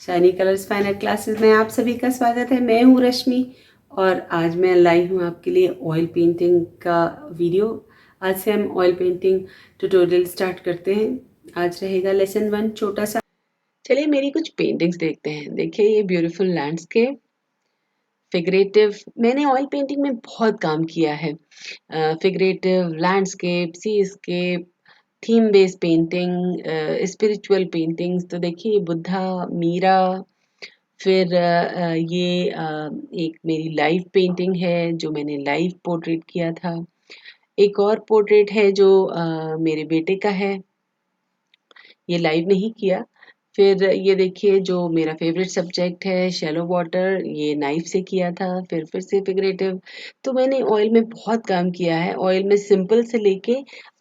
Shiny colours fine art classes में आप सभी का स्वागत है। मैं हूँ रश्मि और आज मैं लाई हूँ आपके लिए ऑयल पेंटिंग का वीडियो। आज से हम ऑयल पेंटिंग ट्यूटोरियल स्टार्ट करते हैं। आज रहेगा लेसन 1 छोटा सा। चलिए मेरी कुछ पेंटिंग्स देखते हैं। देखिए ये ब्यूटीफुल लैंडस्केप, फिगरेटिव। मैंने ऑयल पेंटिंग में बहुत काम किया है। Figurative, landscape, seascape, theme based painting, spiritual paintings. तो देखिए ये बुद्धा, मीरा, फिर ये एक मेरी लाइव पेंटिंग है जो मैंने लाइव पोर्ट्रेट किया था। एक और पोर्ट्रेट है जो मेरे बेटे का है, ये लाइव नहीं किया। फिर ये देखिए जो मेरा फेवरेट सब्जेक्ट है शैलो वाटर, ये नाइफ से किया था। फिर से फिगरेटिव। तो मैंने ऑयल में बहुत काम किया है। ऑयल में सिंपल से लेके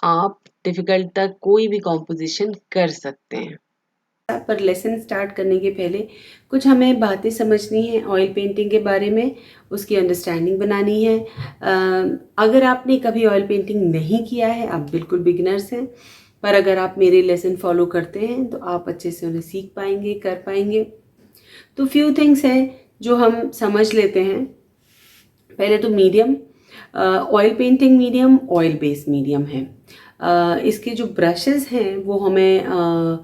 आप डिफिकल्ट तक कोई भी कॉम्पोजिशन कर सकते हैं। पर लेसन स्टार्ट करने के पहले कुछ हमें बातें समझनी है ऑयल पेंटिंग के बारे में, उसकी अंडरस्टैंडिंग बनानी है। अगर आपने कभी ऑयल पेंटिंग नहीं किया है, आप बिल्कुल बिगिनर्स हैं, पर अगर आप मेरे लेसन फॉलो करते हैं तो आप अच्छे से उन्हें सीख पाएंगे, कर पाएंगे। तो फ्यू थिंग्स हैं जो हम समझ लेते हैं। पहले तो medium, oil painting medium oil based medium है। इसके जो ब्रशेस हैं वो हमें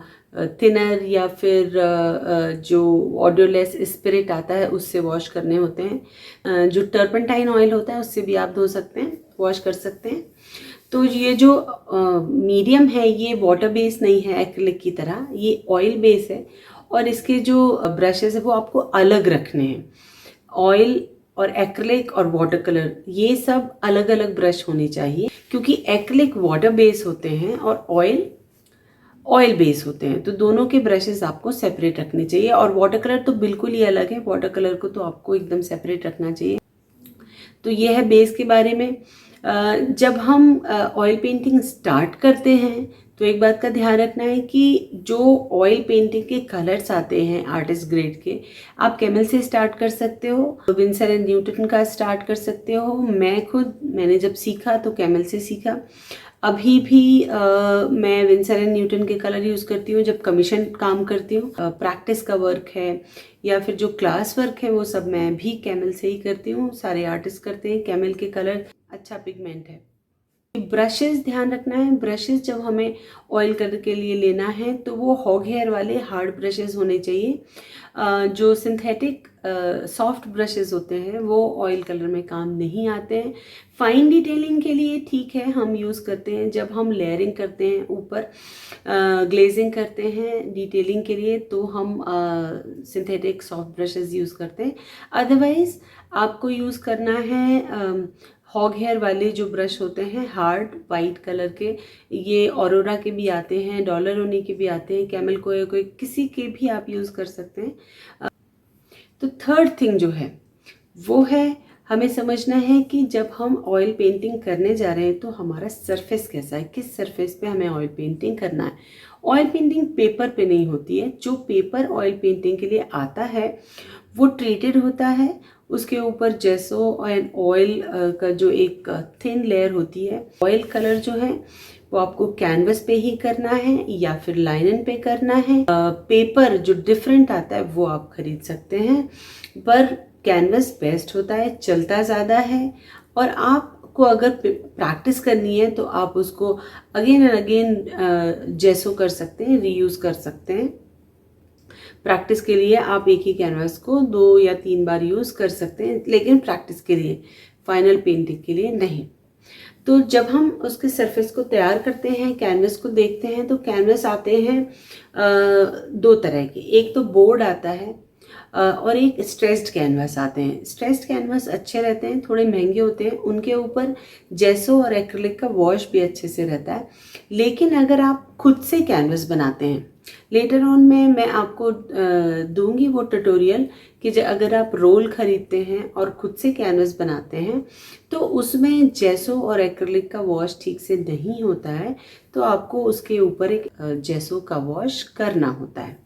थिनर या फिर जो ऑडियोलेस स्पिरिट आता है उससे वॉश करने होते हैं। जो टर्पेंटाइन ऑयल होता है उससे भी आप धो सकते हैं, वॉश कर सकते हैं। तो ये जो मीडियम है ये वाटर बेस नहीं है एक्रिलिक की तरह, ये ऑयल बेस है। और इसके जो ब्रशेस है वो आपको अलग रखने हैं। ऑयल और एक्रिलिक और वाटर कलर ये सब अलग अलग ब्रश होने चाहिए, क्योंकि एक्रिलिक वाटर बेस होते हैं और ऑयल ऑयल बेस होते हैं। तो दोनों के ब्रशेस आपको सेपरेट रखने चाहिए। और वाटर कलर तो बिल्कुल ही अलग है, वाटर कलर को तो आपको एकदम सेपरेट रखना चाहिए। तो ये है बेस के बारे में। जब हम ऑयल पेंटिंग स्टार्ट करते हैं तो एक बात का ध्यान रखना है कि जो ऑयल पेंटिंग के कलर्स आते हैं आर्टिस्ट ग्रेड के, आप कैमल से स्टार्ट कर सकते हो, विंसर एंड न्यूटन का स्टार्ट कर सकते हो। मैंने जब सीखा तो कैमल से सीखा। अभी भी मैं विंसर एंड न्यूटन के कलर यूज़ करती हूँ जब कमीशन काम करती हूँ। प्रैक्टिस का वर्क है या फिर जो क्लास वर्क है वो सब मैं भी कैमल से ही करती हूँ। सारे आर्टिस्ट करते हैं। कैमल के कलर अच्छा पिगमेंट है। ब्रशेस ध्यान रखना है। ब्रशेस जब हमें ऑयल कलर के लिए लेना है तो वो हॉग हेयर वाले हार्ड ब्रशेस होने चाहिए। जो सिंथेटिक सॉफ्ट ब्रशेस होते हैं वो ऑयल कलर में काम नहीं आते हैं। फाइन डिटेलिंग के लिए ठीक है हम यूज़ करते हैं, जब हम लेयरिंग करते हैं, ऊपर ग्लेजिंग करते हैं डिटेलिंग के लिए, तो हम सिंथेटिक सॉफ्ट ब्रशेस यूज़ करते हैं। अदरवाइज आपको यूज़ करना है हॉग हेयर वाले जो ब्रश होते हैं हार्ड वाइट कलर के। ये ऑरोरा के भी आते हैं, डॉलर ओनी के भी आते हैं, कैमल कोई किसी के भी आप यूज़ कर सकते हैं। तो थर्ड थिंग जो है वो है हमें समझना है कि जब हम ऑयल पेंटिंग करने जा रहे हैं तो हमारा सरफेस कैसा है, किस सरफेस पे हमें ऑयल पेंटिंग करना है। ऑयल पेंटिंग पेपर पे नहीं होती है। जो पेपर ऑयल पेंटिंग के लिए आता है वो ट्रीटेड होता है। उसके ऊपर जेसो एंड ऑयल का जो एक थिन लेयर होती है। ऑयल कलर जो है वो आपको कैनवस पे ही करना है या फिर लाइनन पे करना है। पेपर जो डिफरेंट आता है वो आप खरीद सकते हैं, पर कैनवस बेस्ट होता है, चलता ज़्यादा है। और आपको अगर प्रैक्टिस करनी है तो आप उसको अगेन एंड अगेन जेसो कर सकते हैं, रीयूज़ कर सकते हैं। प्रैक्टिस के लिए आप एक ही कैनवास को 2 या 3 बार यूज़ कर सकते हैं, लेकिन प्रैक्टिस के लिए, फाइनल पेंटिंग के लिए नहीं। तो जब हम उसके सरफेस को तैयार करते हैं, कैनवस को देखते हैं, तो कैनवस आते हैं 2 तरह के। एक तो बोर्ड आता है और एक स्ट्रेस्ड कैनवस आते हैं। स्ट्रेस्ड कैनवस अच्छे रहते हैं, थोड़े महंगे होते हैं, उनके ऊपर जेसो और एक्रिलिक का वॉश भी अच्छे से रहता है। लेकिन अगर आप खुद से कैनवस बनाते हैं, लेटर ऑन में मैं आपको दूंगी वो ट्यूटोरियल कि अगर आप रोल खरीदते हैं और खुद से कैनवस बनाते हैं तो उसमें जेसो और एक्रिलिक का वॉश ठीक से नहीं होता है, तो आपको उसके ऊपर एक जेसो का वॉश करना होता है।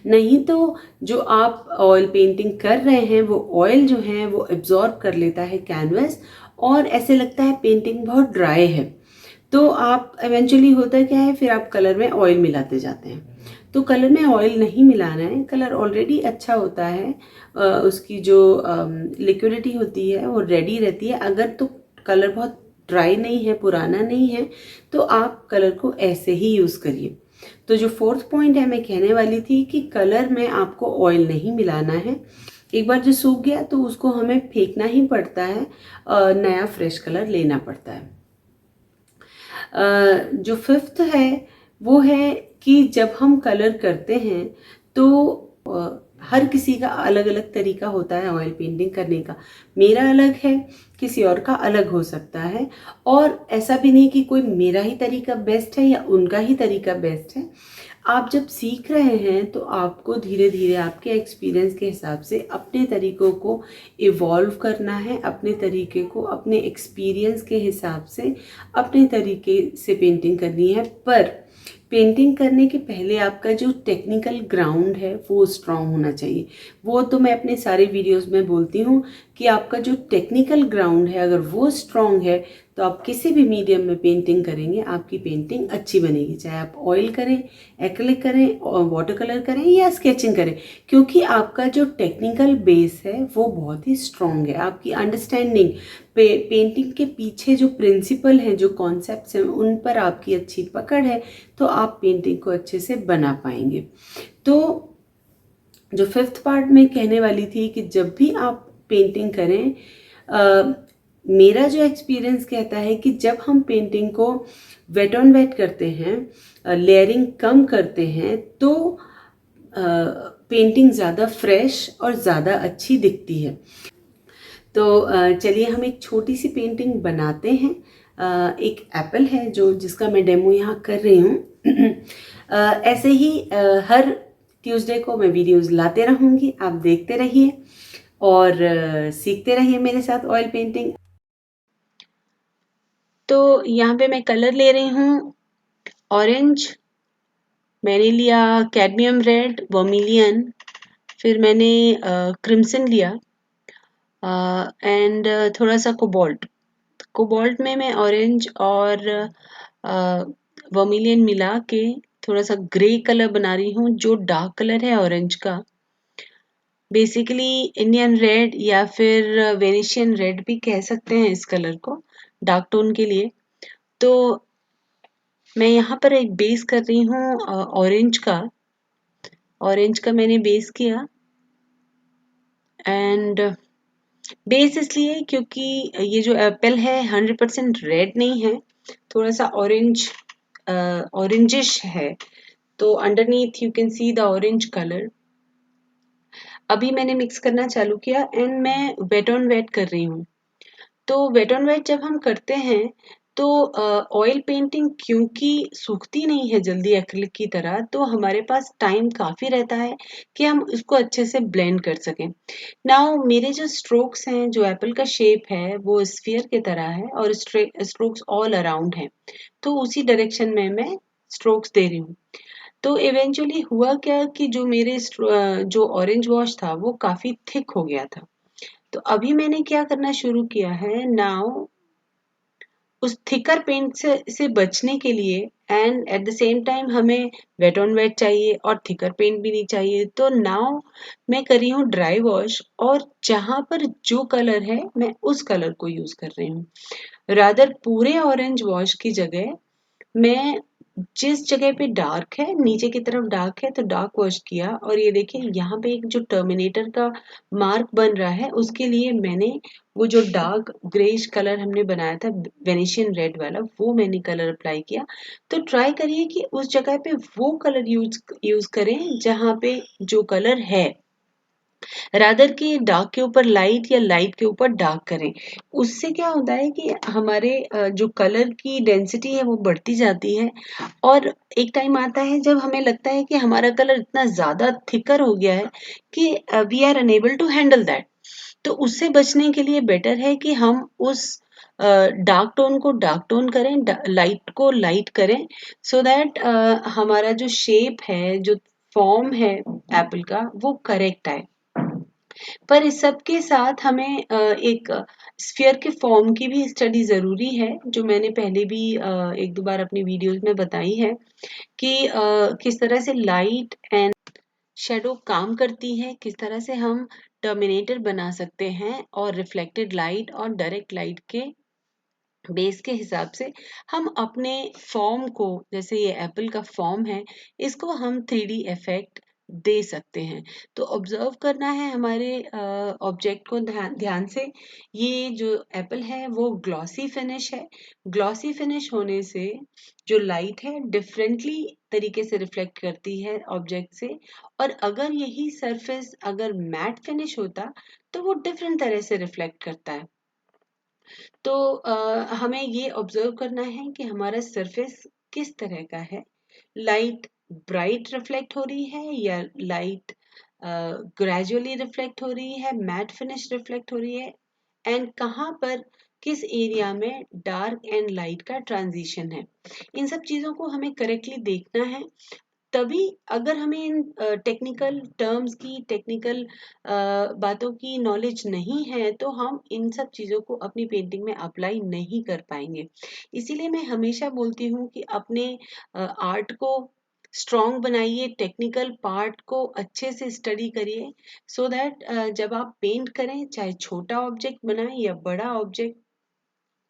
नहीं तो जो आप ऑयल पेंटिंग कर रहे हैं वो ऑयल जो है वो एब्जॉर्ब कर लेता है कैनवस और ऐसे लगता है पेंटिंग बहुत ड्राई है। तो आप इवेंचुअली होता क्या है, फिर आप कलर में ऑयल मिलाते जाते हैं। तो कलर में ऑयल नहीं मिलाना है, कलर ऑलरेडी अच्छा होता है, उसकी जो लिक्विडिटी होती है वो रेडी रहती है। अगर तो कलर बहुत ड्राई नहीं है, पुराना नहीं है, तो आप कलर को ऐसे ही यूज़ करिए। तो जो फोर्थ पॉइंट है मैं कहने वाली थी कि कलर में आपको ऑयल नहीं मिलाना है। एक बार जो सूख गया तो उसको हमें फेंकना ही पड़ता है, नया फ्रेश कलर लेना पड़ता है। जो फिफ्थ है वो है कि जब हम कलर करते हैं तो हर किसी का अलग अलग तरीका होता है ऑयल पेंटिंग करने का। मेरा अलग है, किसी और का अलग हो सकता है, और ऐसा भी नहीं कि कोई मेरा ही तरीका बेस्ट है या उनका ही तरीका बेस्ट है। आप जब सीख रहे हैं तो आपको धीरे धीरे आपके एक्सपीरियंस के हिसाब से अपने तरीकों को इवॉल्व करना है, अपने तरीके को अपने एक्सपीरियंस के हिसाब से अपने तरीके से पेंटिंग करनी है। पर पेंटिंग करने के पहले आपका जो टेक्निकल ग्राउंड है वो स्ट्रांग होना चाहिए। वो तो मैं अपने सारे वीडियोस में बोलती हूँ कि आपका जो टेक्निकल ग्राउंड है अगर वो स्ट्रांग है तो आप किसी भी मीडियम में पेंटिंग करेंगे आपकी पेंटिंग अच्छी बनेगी, चाहे आप ऑयल करें, एक्रिलिक करें, और वाटर कलर करें या स्केचिंग करें, क्योंकि आपका जो टेक्निकल बेस है वो बहुत ही स्ट्रांग है। आपकी अंडरस्टैंडिंग पेंटिंग के पीछे जो प्रिंसिपल हैं, जो कॉन्सेप्ट्स हैं, उन पर आपकी अच्छी पकड़ है, तो आप पेंटिंग को अच्छे से बना पाएंगे। तो जो फिफ्थ पार्ट में कहने वाली थी कि जब भी आप पेंटिंग करें, मेरा जो एक्सपीरियंस कहता है कि जब हम पेंटिंग को वेट ऑन वेट करते हैं, लेयरिंग कम करते हैं, तो पेंटिंग ज़्यादा फ्रेश और ज़्यादा अच्छी दिखती है। तो चलिए हम एक छोटी सी पेंटिंग बनाते हैं। एक एप्पल है जो जिसका मैं डेमो यहाँ कर रही हूँ। ऐसे ही हर ट्यूसडे को मैं वीडियोस लाते रहूँगी, आप देखते रहिए और सीखते रहिए मेरे साथ ऑयल पेंटिंग। तो यहाँ पे मैं कलर ले रही हूँ ऑरेंज, मैंने लिया कैडमियम रेड, वर्मिलियन, फिर मैंने क्रिम्सन लिया, एंड थोड़ा सा कोबाल्ट। कोबाल्ट में मैं ऑरेंज और वर्मिलियन मिला के थोड़ा सा ग्रे कलर बना रही हूँ, जो डार्क कलर है ऑरेंज का। बेसिकली इंडियन रेड या फिर वेनेशियन रेड भी कह सकते हैं इस कलर को, डार्क टोन के लिए। तो मैं यहाँ पर एक बेस कर रही हूँ ऑरेंज का मैंने बेस किया। एंड बेस इसलिए क्योंकि ये जो एप्पल है 100% रेड नहीं है, थोड़ा सा ऑरेंजिश है। तो underneath you can see the orange colour. अभी मैंने मिक्स करना चालू किया एंड मैं वेट ऑन वेट कर रही हूँ। तो वेट ऑन वेट जब हम करते हैं तो ऑयल पेंटिंग क्योंकि सूखती नहीं है जल्दी एक्रिलिक की तरह, तो हमारे पास टाइम काफ़ी रहता है कि हम इसको अच्छे से ब्लेंड कर सकें। नाउ मेरे जो स्ट्रोक्स हैं, जो एप्पल का शेप है वो स्फीयर की तरह है और स्ट्रोक्स ऑल अराउंड हैं, तो उसी डायरेक्शन में मैं स्ट्रोक्स दे रही हूँ। तो इवेंचुअली हुआ क्या कि जो जो ऑरेंज वॉश था वो काफ़ी थिक हो गया था। तो अभी मैंने क्या करना शुरू किया है, नाउ उस थिकर पेंट से बचने के लिए, and at the same time हमें वेट ऑन वेट चाहिए और थिकर पेंट भी नहीं चाहिए, तो नाउ मैं कर रही हूँ ड्राई वॉश, और जहां पर जो कलर है मैं उस कलर को यूज कर रही हूँ। रादर पूरे ऑरेंज वॉश की जगह मैं जिस जगह पे डार्क है, नीचे की तरफ डार्क है, तो डार्क वॉश किया। और ये देखिए यहाँ पे एक जो टर्मिनेटर का मार्क बन रहा है, उसके लिए मैंने वो जो डार्क ग्रेइश कलर हमने बनाया था वेनेशियन रेड वाला, वो मैंने कलर अप्लाई किया। तो ट्राई करिए कि उस जगह पे वो कलर यूज करें जहाँ पे जो कलर है, रादर कि डार्क के ऊपर लाइट या लाइट के ऊपर डार्क करें। उससे क्या होता है कि हमारे जो कलर की डेंसिटी है वो बढ़ती जाती है, और एक टाइम आता है जब हमें लगता है कि हमारा कलर इतना ज़्यादा थिकर हो गया है कि we are unable to handle that. तो उससे बचने के लिए बेटर है कि हम उस डार्क टोन को डार्क टोन करें, लाइट को लाइट करें, सो दैट हमारा जो शेप है, जो फॉर्म है एप्पल का, वो करेक्ट आए। पर इस सब के साथ हमें एक स्फीयर के फॉर्म की भी स्टडी ज़रूरी है, जो मैंने पहले भी एक दो बार अपनी वीडियोस में बताई है कि किस तरह से लाइट एंड शैडो काम करती है, किस तरह से हम टर्मिनेटर बना सकते हैं और रिफ्लेक्टेड लाइट और डायरेक्ट लाइट के बेस के हिसाब से हम अपने फॉर्म को, जैसे ये एप्पल का फॉर्म है, इसको हम 3D इफेक्ट दे सकते हैं। तो ऑब्जर्व करना है हमारे ऑब्जेक्ट को ध्यान ध्यान से। ये जो एप्पल है वो ग्लॉसी फिनिश है। ग्लॉसी फिनिश होने से जो लाइट है डिफरेंटली तरीके से रिफ्लेक्ट करती है ऑब्जेक्ट से, और अगर यही सरफेस अगर मैट फिनिश होता तो वो डिफरेंट तरह से रिफ्लेक्ट करता है। तो हमें ये ऑब्जर्व करना है कि हमारा सरफेस किस तरह का है। लाइट ब्राइट रिफ्लेक्ट हो रही है या लाइट ग्रेजुअली रिफ्लेक्ट हो रही है, मैट फिनिश रिफ्लेक्ट हो रही है, एंड कहाँ पर किस एरिया में डार्क एंड लाइट का ट्रांजिशन है। इन सब चीज़ों को हमें करेक्टली देखना है। तभी अगर हमें इन टेक्निकल टर्म्स की, टेक्निकल बातों की नॉलेज नहीं है, तो हम इन सब चीज़ों को अपनी पेंटिंग में अप्लाई नहीं कर पाएंगे। इसीलिए मैं हमेशा बोलती हूँ कि अपने आर्ट को स्ट्रॉन्ग बनाइए, टेक्निकल पार्ट को अच्छे से स्टडी करिए, सो दैट जब आप पेंट करें, चाहे छोटा ऑब्जेक्ट बनाएं या बड़ा ऑब्जेक्ट,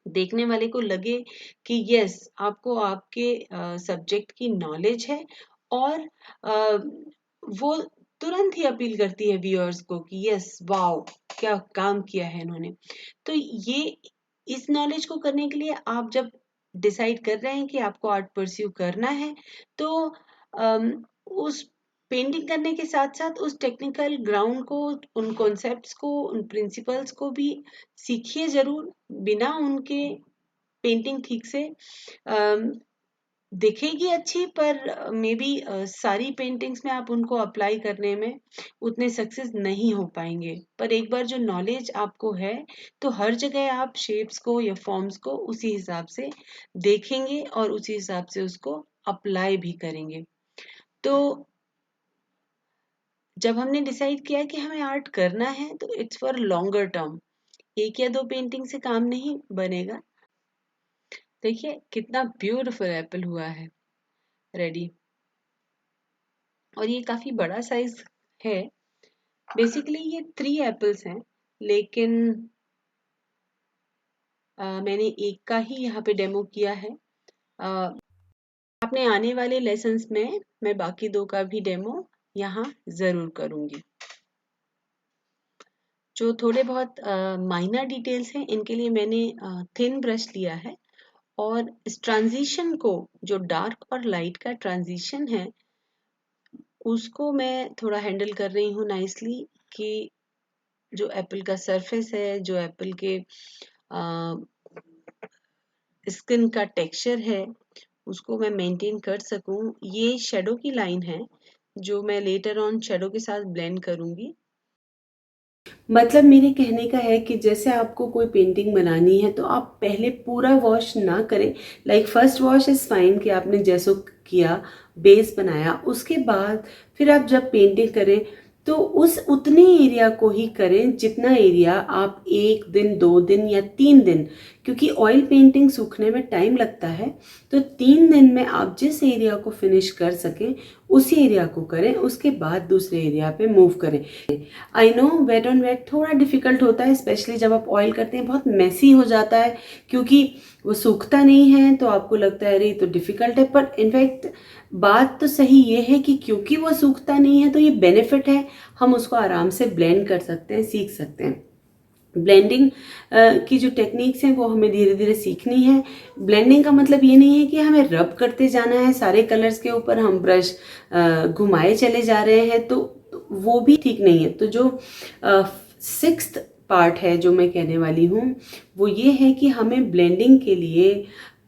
देखने वाले को लगे कि यस, आपको आपके सब्जेक्ट की नॉलेज है, और अ, वो तुरंत ही अपील करती है व्यूअर्स को कि यस, वाओ, क्या काम किया है इन्होंने। तो ये, इस नॉलेज को करने के लिए आप जब डिसाइड कर रहे हैं कि आपको आर्ट परस्यू करना है, तो उस पेंटिंग करने के साथ साथ उस टेक्निकल ग्राउंड को, उन कॉन्सेप्ट्स को, उन प्रिंसिपल्स को भी सीखिए जरूर। बिना उनके पेंटिंग ठीक से अम, दिखेगी अच्छी, पर मे बी सारी पेंटिंग्स में आप उनको अप्लाई करने में उतने सक्सेस नहीं हो पाएंगे। पर एक बार जो नॉलेज आपको है, तो हर जगह आप शेप्स को या फॉर्म्स को उसी हिसाब से देखेंगे और उसी हिसाब से उसको अप्लाई भी करेंगे। तो जब हमने डिसाइड किया कि हमें आर्ट करना है, तो इट्स फॉर लॉन्गर टर्म। एक या दो पेंटिंग से काम नहीं बनेगा। देखिए कितना ब्यूटीफुल एप्पल हुआ है रेडी, और ये काफी बड़ा साइज है। बेसिकली ये 3 एप्पल्स हैं, लेकिन मैंने एक का ही यहाँ पे डेमो किया है। अपने आने वाले लेसन्स में मैं बाकी 2 का भी डेमो यहाँ जरूर करूँगी। जो थोड़े बहुत माइनर डिटेल्स हैं, इनके लिए मैंने थिन ब्रश लिया है, और इस ट्रांजिशन को, जो डार्क और लाइट का ट्रांजिशन है, उसको मैं थोड़ा हैंडल कर रही हूँ नाइसली, कि जो एप्पल का सरफेस है, जो एप्पल के स्किन का टेक्सचर है, उसको मैं मेंटेन कर सकूं। ये शेडो की लाइन है जो मैं लेटर ऑन शेडो के साथ ब्लेंड करूंगी। मतलब मेरे कहने का है कि जैसे आपको कोई पेंटिंग बनानी है, तो आप पहले पूरा वॉश ना करें। Like first wash is fine, कि आपने जैसो किया, बेस बनाया, उसके बाद फिर आप जब पेंटिंग करें तो उस उतने एरिया को ही करें जितना एरिया आप 1 दिन, 2 दिन या 3 दिन, क्योंकि ऑयल पेंटिंग सूखने में टाइम लगता है, तो 3 दिन में आप जिस एरिया को फिनिश कर सकें उसी एरिया को करें, उसके बाद दूसरे एरिया पे मूव करें। I know wet on wet थोड़ा डिफिकल्ट होता है, स्पेशली जब आप ऑयल करते हैं, बहुत मेसी हो जाता है, क्योंकि वो सूखता नहीं है, तो आपको लगता है अरे तो डिफिकल्ट है। पर इनफैक्ट बात तो सही ये है कि क्योंकि वो सूखता नहीं है, तो ये बेनिफिट है, हम उसको आराम से ब्लेंड कर सकते हैं, सीख सकते हैं। ब्लेंडिंग की जो टेक्निक्स हैं वो हमें धीरे धीरे सीखनी है। ब्लेंडिंग का मतलब ये नहीं है कि हमें रब करते जाना है सारे कलर्स के ऊपर, हम ब्रश घुमाए चले जा रहे हैं, तो वो भी ठीक नहीं है। तो जो 6th पार्ट है जो मैं कहने वाली हूँ, वो ये है कि हमें ब्लेंडिंग के लिए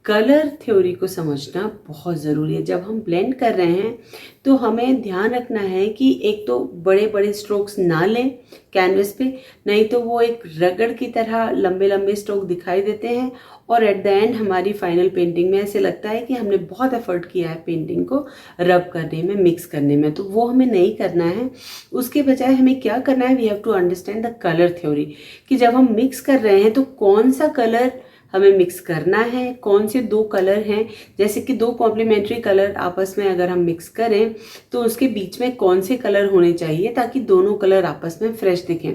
कलर थ्योरी को समझना बहुत ज़रूरी है। जब हम ब्लेंड कर रहे हैं तो हमें ध्यान रखना है कि एक तो बड़े बड़े स्ट्रोक्स ना लें कैनवस पे, नहीं तो वो एक रगड़ की तरह लंबे लंबे स्ट्रोक दिखाई देते हैं और एट द एंड हमारी फाइनल पेंटिंग में ऐसे लगता है कि हमने बहुत एफर्ट किया है पेंटिंग को रब करने में, मिक्स करने में। तो वो हमें नहीं करना है। उसके बजाय हमें क्या करना है, we have to understand the colour theory कि जब हम मिक्स कर रहे हैं तो कौन सा कलर हमें मिक्स करना है, कौन से दो कलर हैं, जैसे कि दो कॉम्प्लीमेंट्री कलर आपस में अगर हम मिक्स करें तो उसके बीच में कौन से कलर होने चाहिए ताकि दोनों कलर आपस में फ्रेश दिखें।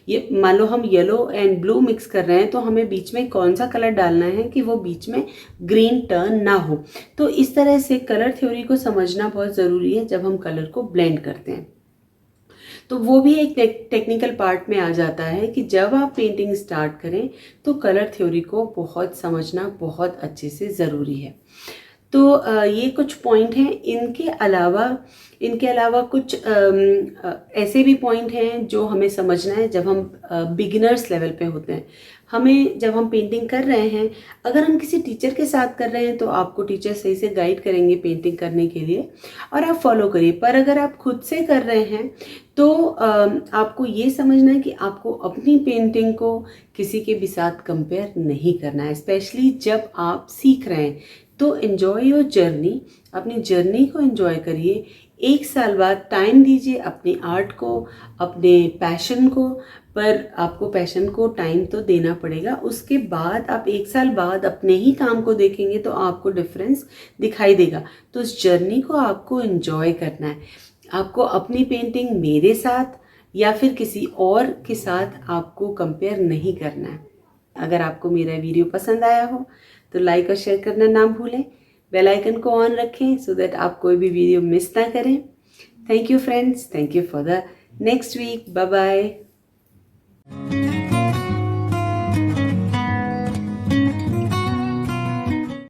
ये मान लो हम येलो एंड ब्लू मिक्स कर रहे हैं तो हमें बीच में कौन सा कलर डालना है कि वो बीच में ग्रीन टर्न ना हो। तो इस तरह से कलर थ्योरी को समझना बहुत ज़रूरी है जब हम कलर को ब्लेंड करते हैं। तो वो भी एक टेक्निकल पार्ट में आ जाता है कि जब आप पेंटिंग स्टार्ट करें तो कलर थ्योरी को बहुत समझना बहुत अच्छे से ज़रूरी है। तो ये कुछ पॉइंट हैं। इनके अलावा कुछ ऐसे भी पॉइंट हैं जो हमें समझना है जब हम बिगिनर्स लेवल पे होते हैं। हमें जब हम पेंटिंग कर रहे हैं, अगर हम किसी टीचर के साथ कर रहे हैं तो आपको टीचर सही से गाइड करेंगे पेंटिंग करने के लिए और आप फॉलो करिए। पर अगर आप खुद से कर रहे हैं तो आपको ये समझना है कि आपको अपनी पेंटिंग को किसी के भी साथ कंपेयर नहीं करना है, स्पेशली जब आप सीख रहे हैं। तो एन्जॉय योर जर्नी, अपनी जर्नी को एन्जॉय करिए। एक साल बाद टाइम दीजिए अपने आर्ट को, अपने पैशन को, पर आपको पैशन को टाइम तो देना पड़ेगा। उसके बाद आप एक साल बाद अपने ही काम को देखेंगे तो आपको डिफरेंस दिखाई देगा। तो उस जर्नी को आपको एन्जॉय करना है। आपको अपनी पेंटिंग मेरे साथ या फिर किसी और के साथ आपको कंपेयर नहीं करना है। अगर आपको मेरा वीडियो पसंद आया हो तो लाइक और शेयर करना ना भूलें। बेल आइकन को ऑन रखें सो दैट आप कोई भी वीडियो मिस ना करें। Thank you friends, thank you for the next week. Bye bye.